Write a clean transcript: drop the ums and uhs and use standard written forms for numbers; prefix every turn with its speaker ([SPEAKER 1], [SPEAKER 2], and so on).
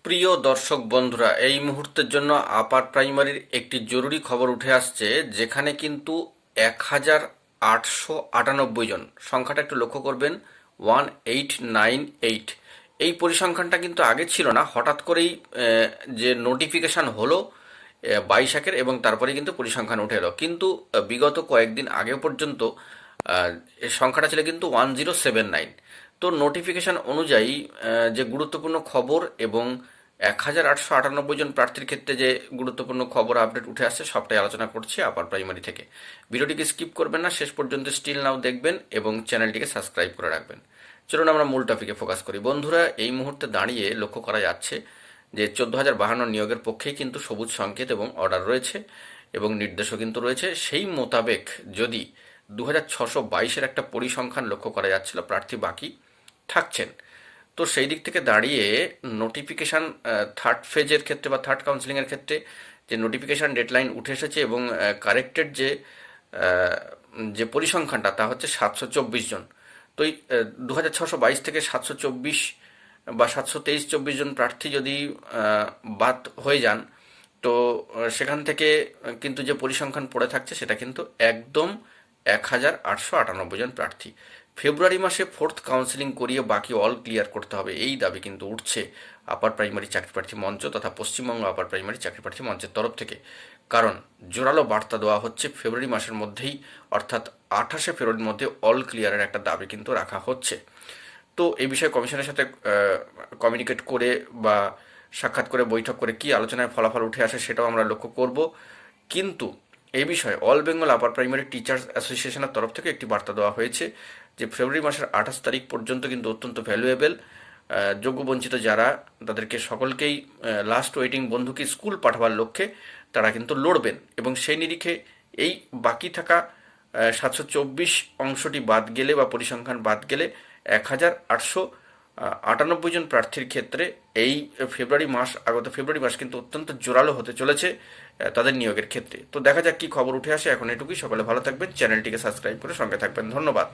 [SPEAKER 1] সুপ্রিয় দর্শক বন্ধুরা, এই মুহূর্তের জন্য আপার প্রাইমারির একটি জরুরি খবর উঠে আসছে, যেখানে কিন্তু 1898 জন, সংখ্যাটা একটু লক্ষ্য করবেন, 1898। এই পরিসংখ্যানটা কিন্তু আগে ছিল না, হঠাৎ করেই যে নোটিফিকেশান হলো 22 এবং তারপরে কিন্তু পরিসংখ্যান উঠে এলো। কিন্তু বিগত কয়েকদিন আগে পর্যন্ত এর সংখ্যাটা ছিল কিন্তু 1079। তো নোটিফিকেশান অনুযায়ী যে গুরুত্বপূর্ণ খবর এবং 1898 জন প্রার্থীর ক্ষেত্রে যে গুরুত্বপূর্ণ খবর আপডেট উঠে আসছে, সবটাই আলোচনা করছি আপার প্রাইমারি থেকে। ভিডিওটিকে স্কিপ করবেন না, শেষ পর্যন্ত স্টিল নাও দেখবেন এবং চ্যানেলটিকে সাবস্ক্রাইব করে রাখবেন। চলুন আমরা মূল টপিকে ফোকাস করি। বন্ধুরা, এই মুহূর্তে দাঁড়িয়ে লক্ষ্য করা যাচ্ছে যে 14,052 নিয়োগের পক্ষেই কিন্তু সবুজ সংকেত এবং অর্ডার রয়েছে এবং নির্দেশও কিন্তু রয়েছে। সেই মোতাবেক যদি 2,622-এর একটা পরিসংখ্যান লক্ষ্য করা যাচ্ছিল, প্রার্থী বাকি থাকছেন। তো সেই দিক থেকে দাঁড়িয়ে নোটিফিকেশান থার্ড ফেজের ক্ষেত্রে বা থার্ড কাউন্সিলিংয়ের ক্ষেত্রে যে নোটিফিকেশান ডেডলাইন উঠে এসেছে এবং কারেক্টেড আহ, যে পরিসংখ্যানটা তা হচ্ছে 724 জন। তো এই 2,622 থেকে 724 বা 723-24 জন প্রার্থী যদি বাদ হয়ে যান, তো সেখান থেকে কিন্তু যে পরিসংখ্যান পড়ে থাকছে সেটা কিন্তু একদম 1,898 জন প্রার্থী। ফেব্রুয়ারি মাসে ফোর্থ কাউন্সিলিং করিয়ে বাকি অল ক্লিয়ার করতে হবে, এই দাবি কিন্তু উঠছে আপার প্রাইমারি চাকরি প্রার্থী মঞ্চ তথা পশ্চিমবঙ্গ আপার প্রাইমারি চাকরি প্রার্থী মঞ্চের তরফ থেকে। কারণ জোরালো বার্তা দেওয়া হচ্ছে, ফেব্রুয়ারি মাসের মধ্যেই অর্থাৎ 28শে ফেব্রুয়ারির মধ্যে অল ক্লিয়ারের একটা দাবি কিন্তু রাখা হচ্ছে। তো এই বিষয়ে কমিশনের সাথে কমিউনিকেট করে বা সাক্ষাৎ করে বৈঠক করে কি আলোচনায় ফলাফল উঠে আসে সেটাও আমরা লক্ষ্য করব। কিন্তু এই বিষয়ে all Bengal upper primary teachers অ্যাসোসিয়েশনের তরফ থেকে একটি বার্তা দেওয়া হয়েছে যে ফেব্রুয়ারি মাসের 28 তারিখ পর্যন্ত কিন্তু অত্যন্ত ভ্যালুয়েবল। যোগ্য বঞ্চিত যারা, তাদেরকে সকলকেই লাস্ট ওয়েটিং বন্ধুকে স্কুল পাঠাবার লক্ষ্যে তারা কিন্তু লড়বেন এবং সেই নিরিখে এই বাকি থাকা 724 অংশটি বাদ গেলে বা পরিসংখ্যান বাদ গেলে 1,898 জন প্রার্থীর ক্ষেত্রে এই আগত ফেব্রুয়ারি মাস কিন্তু অত্যন্ত জোরালো হতে চলেছে তাদের নিয়োগের ক্ষেত্রে। তো দেখা যাক কি খবর উঠে আসে। এখন এটুকুই, সকলে ভালো থাকবেন, চ্যানেলটিকে সাবস্ক্রাইব করে সঙ্গে থাকবেন। ধন্যবাদ।